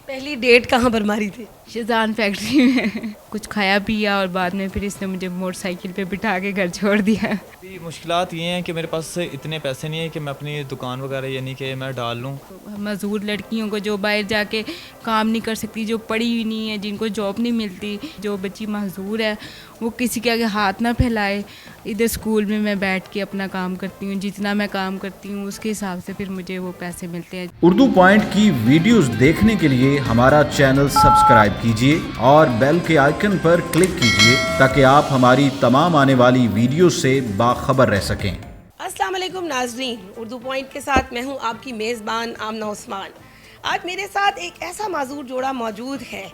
پہلی ڈیٹ کہاں پر ماری تھی؟ شیزان فیکٹری میں کچھ کھایا پیا اور بعد میں پھر اس نے مجھے موٹر سائیکل پہ بٹھا کے گھر چھوڑ دیا. ابھی مشکلات یہ ہیں کہ میرے پاس اتنے پیسے نہیں ہیں کہ میں اپنی دکان وغیرہ یعنی کہ میں ڈال لوں. معذور لڑکیوں کو جو باہر جا کے کام نہیں کر سکتی, جو پڑھی ہوئی نہیں ہے, جن کو جاب نہیں ملتی, جو بچی معذور ہے وہ کسی کے آگے ہاتھ نہ پھیلائے. ادھر اسکول میں میں بیٹھ کے اپنا کام کرتی ہوں, جتنا میں کام کرتی ہوں اس کے حساب سے پھر مجھے وہ پیسے ملتے ہیں. اردو پوائنٹ کی ویڈیوز دیکھنے کے لیے ہمارا چینل سبسکرائب کیجیے اور بیل کے آئیکن پر کلک کیجیے تاکہ آپ ہماری تمام آنے والی ویڈیوز سے باخبر رہ سکیں. السلام علیکم ناظرین, اردو پوائنٹ کے ساتھ میں ہوں آپ کی میزبان آمنہ عثمان. آج میرے ساتھ ایک ایسا معذور جوڑا موجود ہے,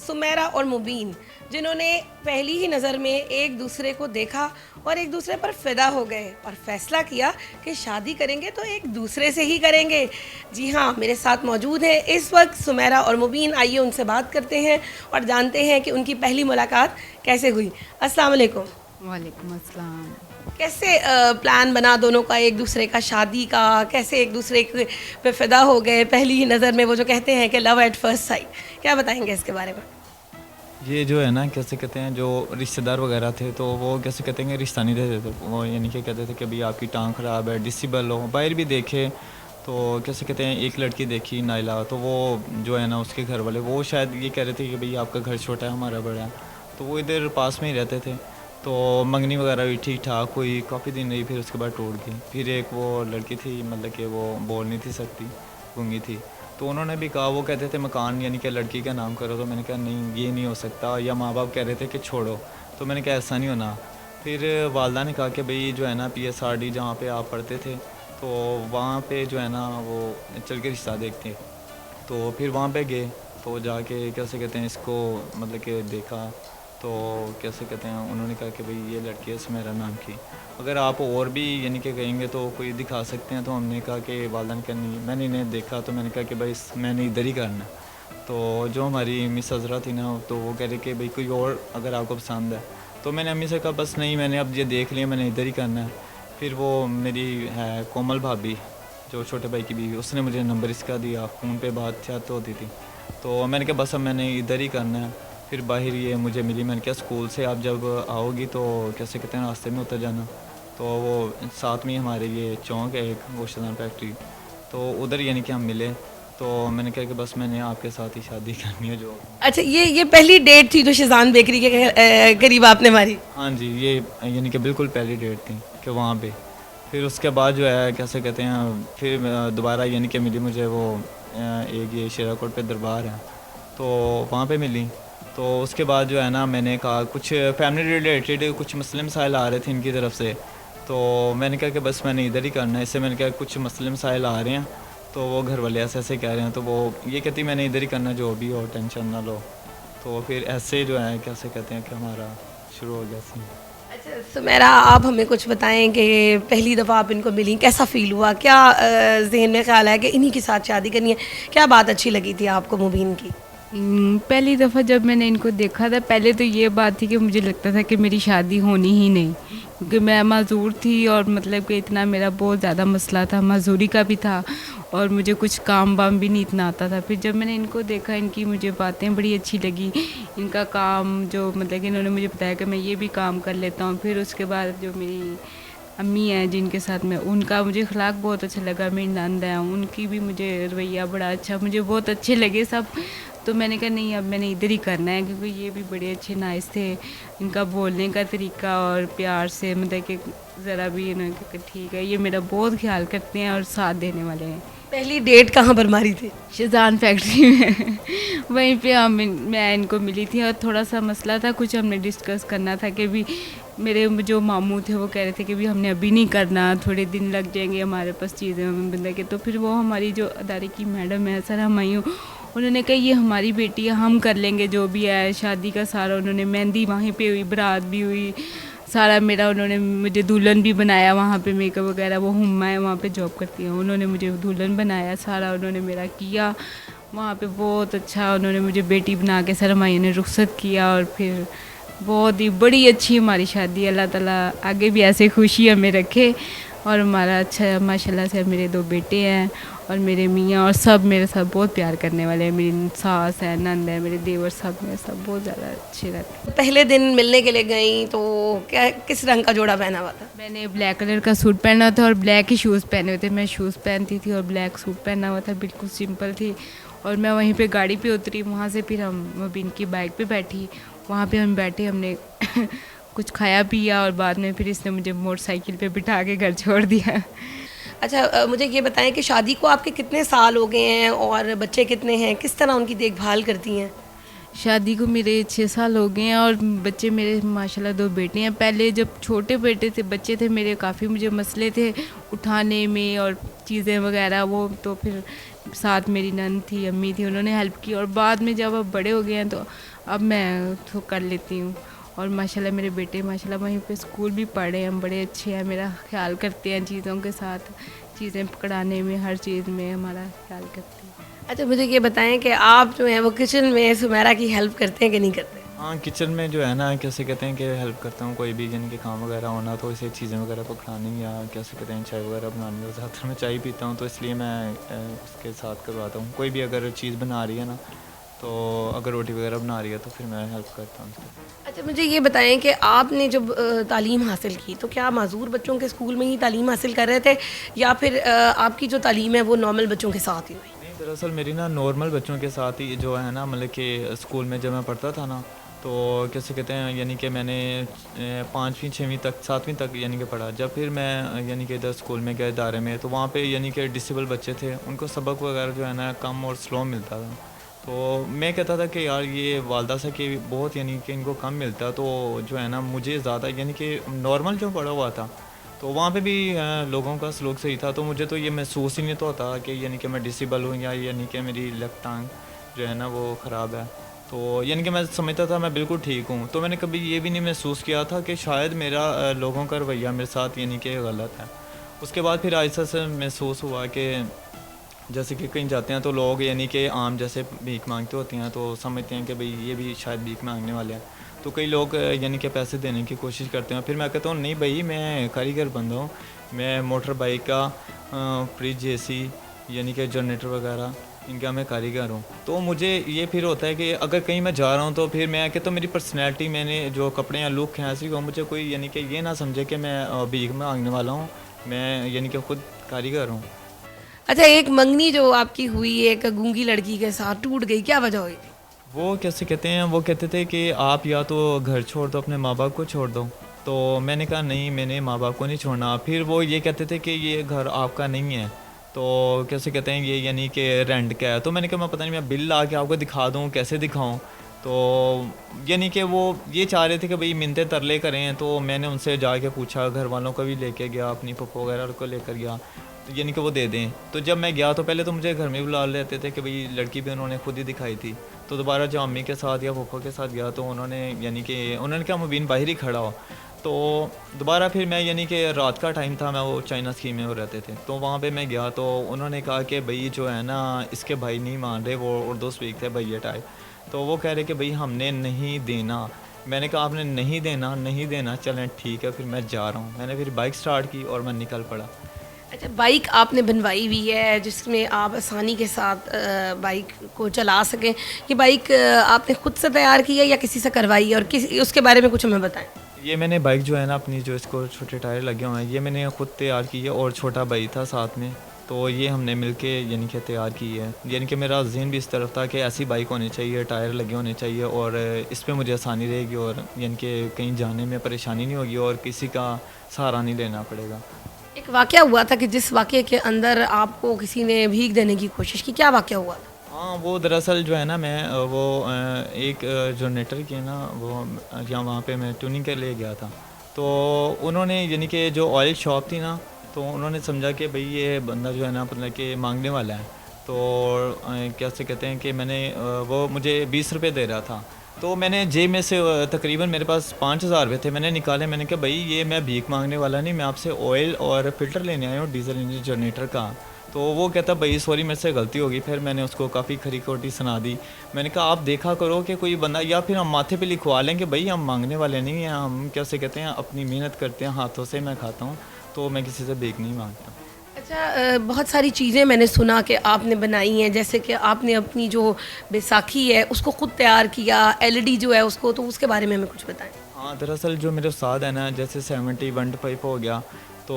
سمیرہ اور مبین, جنہوں نے پہلی ہی نظر میں ایک دوسرے کو دیکھا اور ایک دوسرے پر فدا ہو گئے اور فیصلہ کیا کہ شادی کریں گے تو ایک دوسرے سے ہی کریں گے. جی ہاں, میرے ساتھ موجود ہیں اس وقت سمیرہ اور مبین. آئیے ان سے بات کرتے ہیں اور جانتے ہیں کہ ان کی پہلی ملاقات کیسے ہوئی. السلام علیکم. وعلیکم السلام. کیسے پلان بنا دونوں کا ایک دوسرے کا شادی کا, کیسے ایک دوسرے پہ فدا ہو گئے پہلی ہی نظر میں, وہ جو کہتے ہیں کہ لو ایٹ فرسٹ سائٹ, کیا بتائیں گے اس کے بارے میں؟ یہ جو ہے نا کیسے کہتے ہیں, جو رشتہ دار وغیرہ تھے تو وہ کیسے کہتے ہیں کہ رشتہ نہیں دیتے تھے. وہ یعنی کہ کہتے تھے کہ بھئی آپ کی ٹانگ خراب ہے, ڈسیبل ہو. باہر بھی دیکھے تو کیسے کہتے ہیں, ایک لڑکی دیکھی نائلہ, تو وہ جو ہے نا اس کے گھر والے وہ شاید یہ کہہ رہے تھے کہ بھئی آپ کا گھر چھوٹا ہے, ہمارا بڑا ہے. تو وہ ادھر پاس میں ہی رہتے تھے, تو منگنی وغیرہ بھی ٹھیک ٹھاک ہوئی, کافی دن رہی, پھر اس کے بعد ٹوٹ گئی. پھر ایک وہ لڑکی تھی, مطلب کہ وہ بول نہیں تھی سکتی, گونگی تھی, تو انہوں نے بھی کہا, وہ کہتے تھے مکان یعنی کہ لڑکی کا نام کرو, تو میں نے کہا نہیں یہ نہیں ہو سکتا, یا ماں باپ کہہ رہے تھے کہ چھوڑو, تو میں نے کہا ایسا نہیں ہونا. پھر والدہ نے کہا کہ بھئی جو ہے نا پی ایس آر ڈی جہاں پہ آپ پڑھتے تھے تو وہاں پہ جو ہے نا وہ چل کے رشتہ دیکھتے. تو پھر وہاں پہ گئے, تو جا کے کیسے کہتے ہیں اس کو مطلب کہ دیکھا, تو کیسے کہتے ہیں انہوں نے کہا کہ بھئی یہ لڑکی ہے سمیرہ نام کی, اگر آپ اور بھی یعنی کہ کہیں گے تو کوئی دکھا سکتے ہیں. تو ہم نے کہا کہ والدہ نے کہا نہیں, میں نے انہیں دیکھا تو میں نے کہا کہ بھئی میں نے ادھر ہی کرنا. تو جو ہماری مس عذرا تھی نا, تو وہ کہہ رہے کہ بھئی کوئی اور اگر آپ کو پسند ہے. تو میں نے امی سے کہا بس نہیں, میں نے اب یہ دیکھ لیا, میں نے ادھر ہی کرنا ہے. پھر وہ میری ہے کومل بھابھی, جو چھوٹے بھائی کی بیوی, اس نے مجھے نمبر اس کا دیا, فون پہ بات چیت ہوتی تھی. تو میں نے کہا بس اب میں نے ادھر ہی کرنا ہے. پھر باہر یہ مجھے ملی, میں نے کہا اسکول سے آپ جب آؤ گی تو کیسے کہتے ہیں راستے میں اتر جانا. تو وہ ساتھ میں ہمارے یہ چونک ہے ایک, وہ شیزان فیکٹری, تو ادھر یعنی کہ ہم ملے. تو میں نے کہا کہ بس میں نے آپ کے ساتھ ہی شادی کرنی ہے. جو اچھا, یہ پہلی ڈیٹ تھی جو شیزان بیکری کے قریب آپ نے ماری؟ ہاں جی, یہ یعنی کہ بالکل پہلی ڈیٹ تھی کہ وہاں پہ. پھر اس کے بعد جو ہے کیسے کہتے ہیں, پھر دوبارہ یعنی کہ ملی مجھے وہ ایک یہ شیرا کوٹ پہ دربار ہے, تو وہاں پہ ملی. تو اس کے بعد جو ہے نا میں نے کہا کچھ فیملی ریلیٹڈ کچھ مسئلے مسائل آ رہے تھے ان کی طرف سے, تو میں نے کہا کہ بس میں نے ادھر ہی کرنا ہے. اس سے میں نے کہا کچھ مسئلے مسائل آ رہے ہیں, تو وہ گھر والے ایسے ایسے کہہ رہے ہیں, تو وہ یہ کہتی میں نے ادھر ہی کرنا, جو بھی ہو ٹینشن نہ لو. تو پھر ایسے جو ہے کیسے کہتے ہیں کہ ہمارا شروع ہو گیا سی. اچھا سمیرہ, آپ ہمیں کچھ بتائیں کہ پہلی دفعہ آپ ان کو ملیں, کیسا فیل ہوا, کیا ذہن میں خیال ہے کہ انہی کے ساتھ شادی کرنی ہے, کیا بات اچھی لگی تھی آپ کو مبین کی؟ پہلی دفعہ جب میں نے ان کو دیکھا تھا, پہلے تو یہ بات تھی کہ مجھے لگتا تھا کہ میری شادی ہونی ہی نہیں, کیونکہ میں معذور تھی اور مطلب کہ اتنا میرا بہت زیادہ مسئلہ تھا, معذوری کا بھی تھا, اور مجھے کچھ کام وام بھی نہیں اتنا آتا تھا. پھر جب میں نے ان کو دیکھا, ان کی مجھے باتیں بڑی اچھی لگی, ان کا کام جو مطلب کہ انہوں نے مجھے بتایا کہ میں یہ بھی کام کر لیتا ہوں. پھر اس کے بعد جو میری امی ہیں جن کے ساتھ میں, ان کا مجھے اخلاق بہت اچھا لگا. میری نند ہیں, ان کی بھی مجھے رویہ بڑا اچھا, مجھے بہت اچھے لگے سب. تو میں نے کہا نہیں, اب میں نے ادھر ہی کرنا ہے, کیونکہ یہ بھی بڑے اچھے نائس تھے. ان کا بولنے کا طریقہ اور پیار سے مطلب کہ ذرا بھی انہوں نے کہا کہ ٹھیک ہے, یہ میرا بہت خیال کرتے ہیں اور ساتھ دینے والے ہیں. پہلی ڈیٹ کہاں پر ماری تھی؟ شیزان فیکٹری میں. وہیں پہ میں ان کو ملی تھی, اور تھوڑا سا مسئلہ تھا, کچھ ہم نے ڈسکس کرنا تھا کہ بھی میرے جو ماموں تھے وہ کہہ رہے تھے کہ بھی ہم نے ابھی نہیں کرنا, تھوڑے دن لگ جائیں گے ہمارے پاس چیزیں بندہ کے. تو پھر وہ ہماری جو ادارے کی میڈم ہے سر ہمایوں, انہوں نے کہا یہ ہماری بیٹی ہے, ہم کر لیں گے جو بھی ہے. شادی کا سارا انہوں نے, مہندی وہیں پہ ہوئی, برات بھی ہوئی, سارا میرا انہوں نے مجھے دلہن بھی بنایا وہاں پہ, میک اپ وغیرہ, وہ ہما ہے وہاں پہ جاب کرتی ہیں, انہوں نے مجھے دلہن بنایا, سارا انہوں نے میرا کیا وہاں پہ. بہت اچھا انہوں نے مجھے بیٹی بنا کے سر ہمایوں نے رخصت کیا, اور پھر بہت ہی بڑی اچھی ہماری شادی. اللہ تعالیٰ آگے بھی ایسے خوشی ہمیں رکھے, اور ہمارا اچھا ماشاء اللہ سے میرے 2 بیٹے ہیں, اور میرے میاں اور سب میرے ساتھ بہت پیار کرنے والے ہیں. میری ساس ہے, نند ہے, میرے دیور, سب میرے ساتھ بہت زیادہ اچھے رہتے ہیں. پہلے دن ملنے کے لیے گئیں تو کیا کس رنگ کا جوڑا پہنا ہوا تھا؟ میں نے بلیک کلر کا سوٹ پہنا تھا اور بلیک ہی شوز پہنے ہوئے تھے. میں شوز پہنتی تھی اور بلیک سوٹ پہنا ہوا تھا, بالکل سمپل تھی. اور میں وہیں پہ گاڑی پہ اتری, وہاں سے پھر ہم مبین کی بائک پہ بیٹھی, وہاں پہ ہم بیٹھے, ہم نے کچھ کھایا پیا اور بعد میں پھر اس نے مجھے موٹر سائیکل پہ بٹھا کے گھر چھوڑ دیا. اچھا مجھے یہ بتائیں کہ شادی کو آپ کے کتنے سال ہو گئے ہیں اور بچے کتنے ہیں, کس طرح ان کی دیکھ بھال کرتی ہیں؟ شادی کو میرے 6 سال ہو گئے ہیں اور بچے میرے ماشاءاللہ 2 بیٹے ہیں. پہلے جب چھوٹے بیٹے تھے, بچے تھے میرے, کافی مجھے مسئلے تھے اٹھانے میں اور چیزیں وغیرہ, وہ تو پھر ساتھ میری نند تھی, امی تھی, انہوں نے ہیلپ کی. اور بعد میں جب اب بڑے ہو گئے ہیں تو اب میں تو کر لیتی ہوں. اور ماشاءاللہ میرے بیٹے ماشاءاللہ وہیں پہ اسکول بھی پڑھے ہیں, بڑے اچھے ہیں, میرا خیال کرتے ہیں چیزوں کے ساتھ, چیزیں پکڑانے میں, ہر چیز میں ہمارا خیال کرتے ہیں. اچھا مجھے یہ بتائیں کہ آپ جو ہیں وہ کچن میں سمیرہ کی ہیلپ کرتے ہیں کہ نہیں کرتے؟ ہاں, کچن میں جو ہے نا کیسے کہتے ہیں کہ ہیلپ کرتا ہوں, کوئی بھی جن کے کام وغیرہ ہونا تو اسے چیزیں وغیرہ پکڑانی یا کیسے کہتے ہیں چائے وغیرہ بنانی. زیادہ تر میں چائے پیتا ہوں تو اس لیے میں اس کے ساتھ کرواتا ہوں. کوئی بھی اگر چیز بنا رہی ہے نا, تو اگر روٹی وغیرہ بنا رہی ہے تو پھر میں ہیلپ کرتا ہوں اس کو. اچھا مجھے یہ بتائیں کہ آپ نے جب تعلیم حاصل کی تو کیا معذور بچوں کے اسکول میں ہی تعلیم حاصل کر رہے تھے یا پھر آپ کی جو تعلیم ہے وہ نارمل بچوں کے ساتھ ہی ہوئی؟ دراصل میری نا نارمل بچوں کے ساتھ ہی جو ہے نا, مطلب کہ اسکول میں جب میں پڑھتا تھا نا تو کیسے کہتے ہیں یعنی کہ میں نے 5ویں 6ویں تک 7ویں تک یعنی کہ پڑھا. جب پھر میں یعنی کہ ادھر اسکول میں گیا ادارے میں, تو وہاں پہ یعنی کہ ڈسیبل بچے تھے, ان کو سبق وغیرہ جو ہے نا کم اور سلو ملتا تھا. تو میں کہتا تھا کہ یار یہ والدہ سے کہ بہت یعنی کہ ان کو کم ملتا, تو جو ہے نا مجھے زیادہ یعنی کہ نارمل جو پڑھا ہوا تھا تو وہاں پہ بھی لوگوں کا سلوک صحیح تھا. تو مجھے تو یہ محسوس ہی نہیں تو ہوتا کہ یعنی کہ میں ڈسیبل ہوں یا یعنی کہ میری لیفٹ ٹانگ جو ہے نا وہ خراب ہے. تو یعنی کہ میں سمجھتا تھا میں بالکل ٹھیک ہوں. تو میں نے کبھی یہ بھی نہیں محسوس کیا تھا کہ شاید میرا لوگوں کا رویہ میرے ساتھ یعنی کہ غلط ہے. اس کے بعد پھر آہستہ سے محسوس ہوا کہ جیسے کہ کہیں جاتے ہیں تو لوگ یعنی کہ عام جیسے بھیک مانگتے ہوتے ہیں تو سمجھتے ہیں کہ بھئی یہ بھی شاید بھیک مانگنے والے ہیں. تو کئی لوگ یعنی کہ پیسے دینے کی کوشش کرتے ہیں. پھر میں کہتا ہوں نہیں بھائی, میں کاریگر بندہ ہوں, میں موٹر بائک کا فریج اے سی یعنی کہ جنریٹر وغیرہ ان کا میں کاریگر ہوں. تو مجھے یہ پھر ہوتا ہے کہ اگر کہیں میں جا رہا ہوں تو پھر میں کہتا ہوں میری پرسنالٹی, میں نے جو کپڑے یا لک ہیں ایسی ہو, مجھے کوئی یعنی کہ یہ نہ سمجھے کہ میں بھیک مانگنے والا ہوں, میں یعنی کہ خود کاریگر ہوں. اچھا ایک منگنی جو آپ کی ہوئی ایک گونگی لڑکی کے ساتھ ٹوٹ گئی, کیا وجہ ہوئی تھی؟ وہ کیسے کہتے ہیں, وہ کہتے تھے کہ آپ یا تو گھر چھوڑ دو, اپنے ماں باپ کو چھوڑ دو. تو میں نے کہا نہیں, میں نے ماں باپ کو نہیں چھوڑنا. پھر وہ یہ کہتے تھے کہ یہ گھر آپ کا نہیں ہے, تو کیسے کہتے ہیں یہ یعنی کہ رینٹ کا ہے. تو میں نے کہا میں پتہ نہیں, میں بل لا کے آپ کو دکھا دوں, کیسے دکھاؤں. تو یعنی کہ وہ یہ چاہ رہے تھے کہ بھئی منتیں ترلے کریں. تو میں نے ان سے جا کے پوچھا, گھر والوں کو بھی لے کے گیا, اپنی پھپھو وغیرہ کو لے کر گیا, یعنی کہ وہ دے دیں. تو جب میں گیا تو پہلے تو مجھے گھر میں بلا لیتے تھے کہ بھئی لڑکی بھی انہوں نے خود ہی دکھائی تھی. تو دوبارہ جب امی کے ساتھ یا پھپھو کے ساتھ گیا تو انہوں نے یعنی کہ انہوں نے کہا مبین باہر ہی کھڑا ہو. تو دوبارہ پھر میں یعنی کہ رات کا ٹائم تھا, میں وہ چائنا اسکیم میں وہ رہتے تھے, تو وہاں پہ میں گیا تو انہوں نے کہا کہ بھئی جو ہے نا اس کے بھائی نہیں مان رہے, وہ اردو اسپیک تھے بھیا ٹائپ. تو وہ کہہ رہے کہ بھئی ہم نے نہیں دینا. میں نے کہا آپ نے نہیں دینا, چلیں ٹھیک ہے, پھر میں جا رہا ہوں. میں نے پھر بائک سٹارٹ کی اور میں نکل پڑا. اچھا بائک آپ نے بنوائی ہوئی ہے جس میں آپ آسانی کے ساتھ بائک کو چلا سکیں, یہ بائک آپ نے خود سے تیار کی ہے یا کسی سے کروائی ہے, اور اس کے بارے میں کچھ ہمیں بتائیں. یہ میں نے بائک جو ہے نا اپنی, جو اس کو چھوٹے ٹائر لگے ہوئے ہیں, یہ میں نے خود تیار کی ہے, اور چھوٹا بھائی تھا ساتھ میں, تو یہ ہم نے مل کے یعنی کہ تیار کی ہے. یعنی کہ میرا ذہن بھی اس طرف تھا کہ ایسی بائک ہونی چاہیے, ٹائر لگے ہونے چاہیے, اور اس پہ مجھے آسانی رہے گی, اور یعنی کہ کہیں جانے میں پریشانی نہیں ہوگی, اور کسی کا سہارا نہیں لینا پڑے گا. ایک واقعہ ہوا تھا کہ جس واقعے کے اندر آپ کو کسی نے بھیک دینے کی کوشش کی, کیا واقعہ ہوا تھا؟ ہاں, وہ دراصل جو ہے نا میں وہ ایک جنریٹر کی نا وہ جہاں وہاں پہ میں ٹیوننگ کے لے گیا تھا. تو انہوں نے یعنی کہ جو آئل شاپ تھی نا, تو انہوں نے سمجھا کہ بھئی یہ بندہ جو ہے نا مطلب کہ مانگنے والا ہے. تو کیسے کہتے ہیں کہ میں نے وہ مجھے 20 روپے دے رہا تھا. تو میں نے جیب میں سے تقریباً میرے پاس 5000 روپے تھے, میں نے نکالے. میں نے کہا بھئی یہ میں بھیک مانگنے والا نہیں, میں آپ سے آئل اور فلٹر لینے آیا ہوں ڈیزل انجن جنریٹر کا. تو وہ کہتا بھئی سوری میرے سے غلطی ہوگی. پھر میں نے اس کو کافی کھری کھوٹی سنا دی. میں نے کہا آپ دیکھا کرو کہ کوئی بندہ, یا پھر ہم ماتھے پہ لکھوا لیں کہ بھئی ہم مانگنے والے نہیں ہیں, ہم کیسے کہتے ہیں اپنی محنت کرتے ہیں ہاتھوں سے, میں کھاتا ہوں, تو میں کسی سے بھیک نہیں مانگتا. اچھا بہت ساری چیزیں میں نے سنا کہ آپ نے بنائی ہیں، جیسے کہ آپ نے اپنی جو بیساکھی ہے اس کو خود تیار کیا، LED جو ہے اس کو، تو اس کے بارے میں ہمیں کچھ بتائیں۔ ہاں دراصل جو میرے استاد ہیں نا، جیسے 70 ہو گیا، تو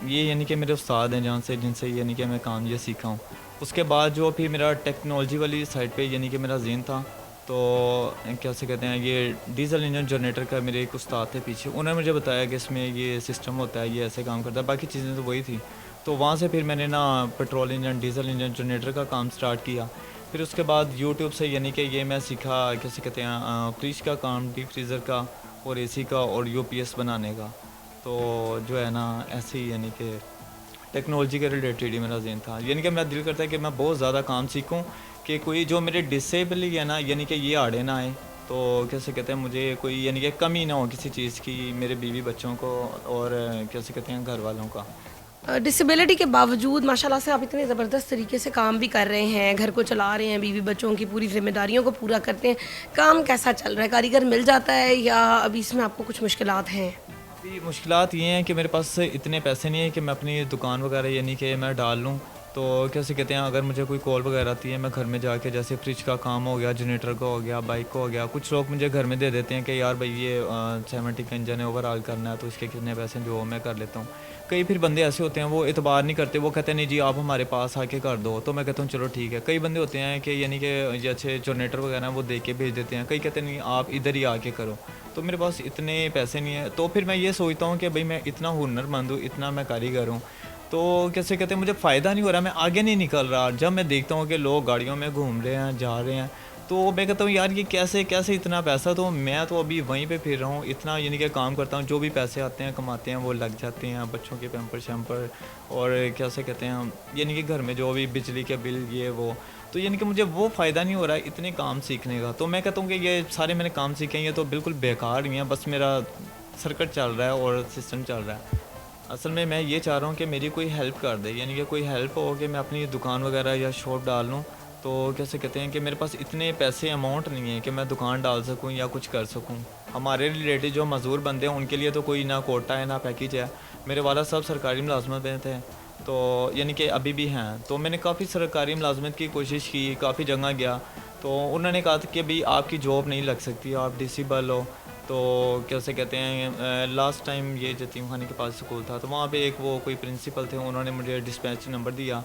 یہ یعنی کہ میرے استاد ہیں جن سے یعنی کہ میں کام یہ سیکھا ہوں۔ اس کے بعد جو پھر میرا ٹیکنالوجی والی سائڈ پہ یعنی کہ میرا ذہن تھا، تو کیسے کہتے ہیں یہ ڈیزل انجن جنریٹر کا میرے ایک استاد تھے پیچھے، انہوں نے مجھے بتایا کہ اس میں یہ سسٹم ہوتا ہے، یہ ایسے کام کرتا ہے، باقی چیزیں تو وہی تھی۔ تو وہاں سے پھر میں نے نا petrol engine diesel engine generator کا کام سٹارٹ کیا۔ پھر اس کے بعد یوٹیوب سے یعنی کہ یہ میں سیکھا کیسے کہتے ہیں فریج کا کام، ڈیپ فریزر کا اور AC کا اور UPS بنانے کا۔ تو جو ہے نا ایسے ہی یعنی کہ ٹیکنالوجی کے ریلیٹڈ ہی میرا ذہن تھا، یعنی کہ میرا دل کرتا ہے کہ میں بہت زیادہ کام سیکھوں کہ کوئی جو میرے ڈسیبل ہے نا، یعنی کہ یہ آڑے نہ آئے، تو کیسے کہتے ہیں مجھے کوئی یعنی کہ کمی نہ ہو کسی چیز کی، میرے بیوی بچوں کو اور کیسے کہتے ہیں گھر والوں کا۔ ڈسیبلٹی کے باوجود ماشاءاللہ سے آپ اتنے زبردست طریقے سے کام بھی کر رہے ہیں، گھر کو چلا رہے ہیں، بیوی بچوں کی پوری ذمہ داریوں کو پورا کرتے ہیں۔ کام کیسا چل رہا ہے؟ کاریگر مل جاتا ہے یا ابھی اس میں آپ کو کچھ مشکلات ہیں؟ ابھی مشکلات یہ ہیں کہ میرے پاس اتنے پیسے نہیں ہیں کہ میں اپنی دکان وغیرہ یعنی کہ میں ڈال لوں۔ تو کیسے کہتے ہیں اگر مجھے کوئی کال وغیرہ آتی ہے، میں گھر میں جا کے جیسے فریج کا کام ہو گیا، جنریٹر کا ہو گیا، بائک کا ہو گیا، کچھ لوگ مجھے گھر میں دے دیتے ہیں کہ یار بھائی یہ 70 کا انجن ہے، اوور آل کرنا ہے، تو اس کے کتنے پیسے جو میں کر لیتا ہوں۔ کئی پھر بندے ایسے ہوتے ہیں وہ اعتبار نہیں کرتے، وہ کہتے ہیں نہیں جی آپ ہمارے پاس آ کے کر دو، تو میں کہتا ہوں چلو ٹھیک ہے۔ کئی بندے ہوتے ہیں کہ یعنی کہ جیسے جنریٹر وغیرہ ہیں وہ دے کے بھیج دیتے ہیں، کئی کہتے ہیں نہیں آپ ادھر ہی آ کے کرو، تو میرے پاس اتنے پیسے نہیں ہیں۔ تو پھر میں یہ سوچتا ہوں کہ بھائی میں اتنا ہنر مند ہوں، اتنا میں کاریگر ہوں، تو کیسے کہتے ہیں مجھے فائدہ نہیں ہو رہا، میں آگے نہیں نکل رہا۔ جب میں دیکھتا ہوں کہ لوگ گاڑیوں میں گھوم رہے ہیں، جا رہے ہیں، تو میں کہتا ہوں یار یہ کیسے اتنا پیسہ، تو میں تو ابھی وہیں پہ پھر رہا ہوں، اتنا یعنی کہ کام کرتا ہوں، جو بھی پیسے آتے ہیں کماتے ہیں وہ لگ جاتے ہیں بچوں کے پیمپر شیمپر اور کیسے کہتے ہیں یعنی کہ گھر میں جو بھی بجلی کے بل یہ وہ، تو یعنی کہ مجھے وہ فائدہ نہیں ہو رہا ہے اتنے کام سیکھنے کا۔ تو میں کہتا ہوں کہ یہ سارے میں نے کام سیکھے ہیں یہ تو بالکل بیکار ہی ہیں، بس میرا سرکٹ چل رہا ہے اور سسٹم چل رہا ہے۔ اصل میں یہ چاہ رہا ہوں کہ میری کوئی ہیلپ کر دے، یعنی کہ کوئی ہیلپ ہو کہ میں اپنی دکان وغیرہ یا شاپ ڈال لوں، تو کیسے کہتے ہیں کہ میرے پاس اتنے پیسے اماؤنٹ نہیں ہے کہ میں دکان ڈال سکوں یا کچھ کر سکوں۔ ہمارے ریلیٹیو جو مزدور بندے ہیں ان کے لیے تو کوئی نہ کوٹا ہے نہ پیکیج ہے۔ میرے والد صاحب سرکاری ملازمت میں تھے، تو یعنی کہ ابھی بھی ہیں، تو میں نے کافی سرکاری ملازمت کی کوشش کی، کافی جگہ گیا، تو انہوں نے کہا تھا کہ بھئی آپ کی جاب نہیں لگ سکتی، آپ ڈسیبل ہو۔ تو کیسے کہتے ہیں لاسٹ ٹائم یہ یتیم خانے کے پاس اسکول تھا، تو وہاں پہ ایک وہ کوئی پرنسپل تھے، انہوں نے مجھے ڈسپیچ نمبر دیا،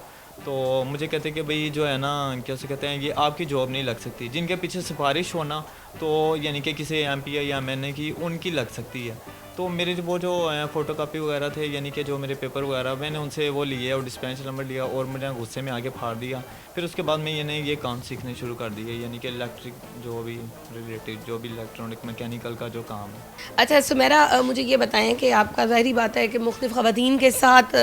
تو مجھے کہتے کہ بھئی جو ہے نا کیسے کہتے ہیں یہ آپ کی جاب نہیں لگ سکتی، جن کے پیچھے سفارش ہونا تو یعنی کہ کسی MP یا MNA کی ان کی لگ سکتی ہے۔ تو میرے وہ جو فوٹو کاپی وغیرہ تھے یعنی کہ جو میرے پیپر وغیرہ میں نے ان سے وہ لیے اور ڈسپینس نمبر لیا اور مجھے غصے میں آگے پھاڑ دیا۔ پھر اس کے بعد میں یہ کام سیکھنے شروع کر دیے، یعنی کہ الیکٹرک جو بھی ریلیٹڈ جو بھی الیکٹرانک میکینیکل کا جو کام ہے۔ اچھا سمیرا، مجھے یہ بتائیں کہ آپ کا ظاہری بات ہے کہ مختلف خواتین کے ساتھ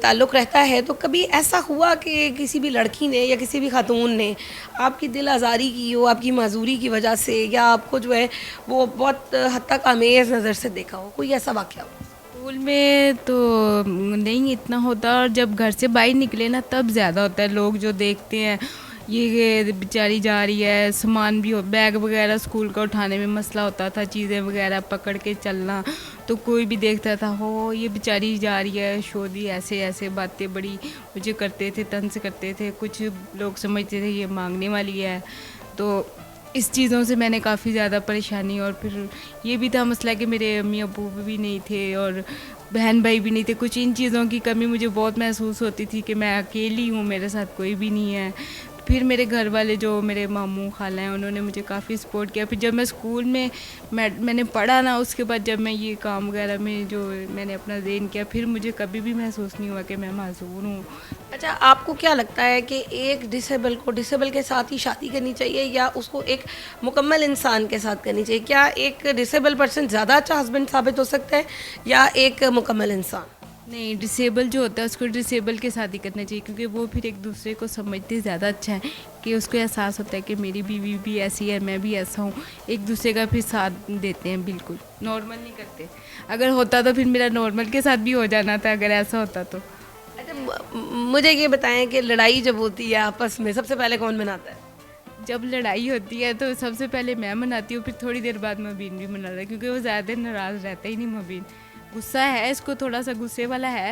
تعلق رہتا ہے، تو کبھی ایسا ہوا کہ کسی بھی لڑکی نے یا کسی بھی خاتون نے آپ کی دل آزاری کی ہو آپ کی معذوری کی وجہ سے، یا آپ کو جو ہے وہ بہت حد تک آمیز نظر سے دیکھا ہو، کوئی ایسا واقعہ ہو؟ اسکول میں تو نہیں اتنا ہوتا، اور جب گھر سے باہر نکلے نا تب زیادہ ہوتا ہے، لوگ جو دیکھتے ہیں یہ بیچاری جا رہی ہے، سامان بھی بیگ وغیرہ اسکول کا اٹھانے میں مسئلہ ہوتا تھا، چیزیں وغیرہ پکڑ کے چلنا، تو کوئی بھی دیکھتا تھا ہو یہ بیچاری جا رہی ہے شودی، ایسے باتیں بڑی مجھے کرتے تھے، طنز کرتے تھے، کچھ لوگ سمجھتے تھے یہ مانگنے والی ہے۔ تو اس چیزوں سے میں نے کافی زیادہ پریشانی، اور پھر یہ بھی تھا مسئلہ کہ میرے امی ابو بھی نہیں تھے اور بہن بھائی بھی نہیں تھے، کچھ ان چیزوں کی کمی مجھے بہت محسوس ہوتی تھی کہ میں اکیلی ہوں، میرے ساتھ کوئی بھی نہیں ہے۔ پھر میرے گھر والے جو میرے ماموں خالہ ہیں انہوں نے مجھے کافی سپورٹ کیا۔ پھر جب میں اسکول میں نے پڑھا نا، اس کے بعد جب میں یہ کام وغیرہ میں جو میں نے اپنا ذہن کیا، پھر مجھے کبھی بھی محسوس نہیں ہوا کہ میں معذور ہوں۔ اچھا آپ کو کیا لگتا ہے کہ ایک ڈسیبل کے ساتھ ہی شادی کرنی چاہیے یا اس کو ایک مکمل انسان کے ساتھ کرنی چاہیے؟ کیا ایک ڈسیبل پرسن زیادہ اچھا ہسبینڈ ثابت ہو سکتا ہے یا ایک مکمل انسان؟ نہیں، ڈسیبل جو ہوتا ہے اس کو ڈسیبل کے ساتھ ہی کرنا چاہیے، کیونکہ وہ پھر ایک دوسرے کو سمجھتے زیادہ اچھا ہے، کہ اس کو احساس ہوتا ہے کہ میری بیوی بھی ایسی ہے، میں بھی ایسا ہوں، ایک دوسرے کا پھر ساتھ دیتے ہیں، بالکل نارمل نہیں کرتے۔ اگر ہوتا تو پھر میرا نارمل کے ساتھ بھی ہو جانا تھا اگر ایسا ہوتا تو۔ اچھا مجھے یہ بتائیں کہ لڑائی جب ہوتی ہے آپس میں سب سے پہلے کون مناتا ہے؟ جب لڑائی ہوتی ہے تو سب سے پہلے میں مناتی ہوں، پھر تھوڑی دیر بعد مبین بھی مناتا ہے، کیونکہ وہ زیادہ ناراض رہتا ہی نہیں مبین۔ غصہ ہے اس کو، تھوڑا سا غصے والا ہے،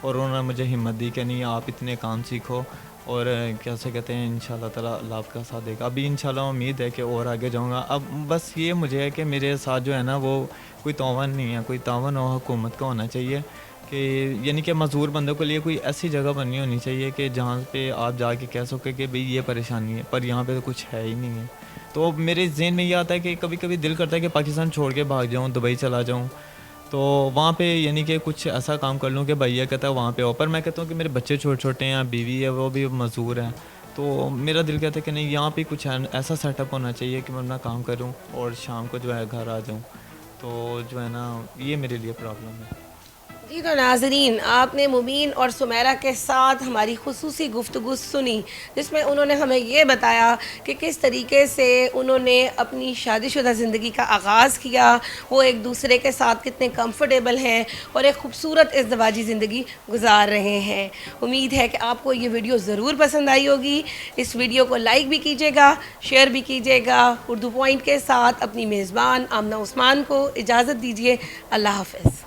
اور انہوں نے مجھے ہمت دی کہ نہیں آپ اتنے کام سیکھو اور کیسے کہتے ہیں انشاءاللہ تعالیٰ اللہ آپ کا ساتھ دے گا. ابھی انشاءاللہ امید ہے کہ اور آگے جاؤں گا. اب بس یہ مجھے ہے کہ میرے ساتھ جو ہے نا وہ کوئی تعاون نہیں ہے, کوئی تعاون ہو حکومت کا ہونا چاہیے کہ یعنی کہ معذور بندوں کے لیے کوئی ایسی جگہ بننی ہونی چاہیے کہ جہاں پہ آپ جا کے کہہ سکے کہ بھئی یہ پریشانی ہے, پر یہاں پہ تو کچھ ہے ہی نہیں ہے. تو میرے ذہن میں یہ آتا ہے کہ کبھی کبھی دل کرتا ہے کہ پاکستان چھوڑ کے بھاگ جاؤں, دبئی چلا جاؤں, تو وہاں پہ یعنی کہ کچھ ایسا کام کر لوں کہ بھیا کہتا ہے وہاں پہ ہو. پر میں کہتا ہوں کہ میرے بچے چھوٹے چھوٹے ہیں, بیوی ہے وہ بھی مزدور ہیں, تو میرا دل کہتا ہے کہ نہیں یہاں پہ کچھ ایسا سیٹ اپ ہونا چاہیے کہ میں اپنا کام کروں اور شام کو جو ہے گھر آ جاؤں. تو جو ہے نا یہ میرے لیے پرابلم ہے. جی تو ناظرین, آپ نے مبین اور سمیرہ کے ساتھ ہماری خصوصی گفتگو سنی جس میں انہوں نے ہمیں یہ بتایا کہ کس طریقے سے انہوں نے اپنی شادی شدہ زندگی کا آغاز کیا, وہ ایک دوسرے کے ساتھ کتنے کمفرٹیبل ہیں اور ایک خوبصورت ازدواجی زندگی گزار رہے ہیں. امید ہے کہ آپ کو یہ ویڈیو ضرور پسند آئی ہوگی. اس ویڈیو کو لائک بھی کیجیے گا, شیئر بھی کیجیے گا. اردو پوائنٹ کے ساتھ اپنی میزبان آمنہ عثمان کو اجازت دیجیے. اللہ حافظ.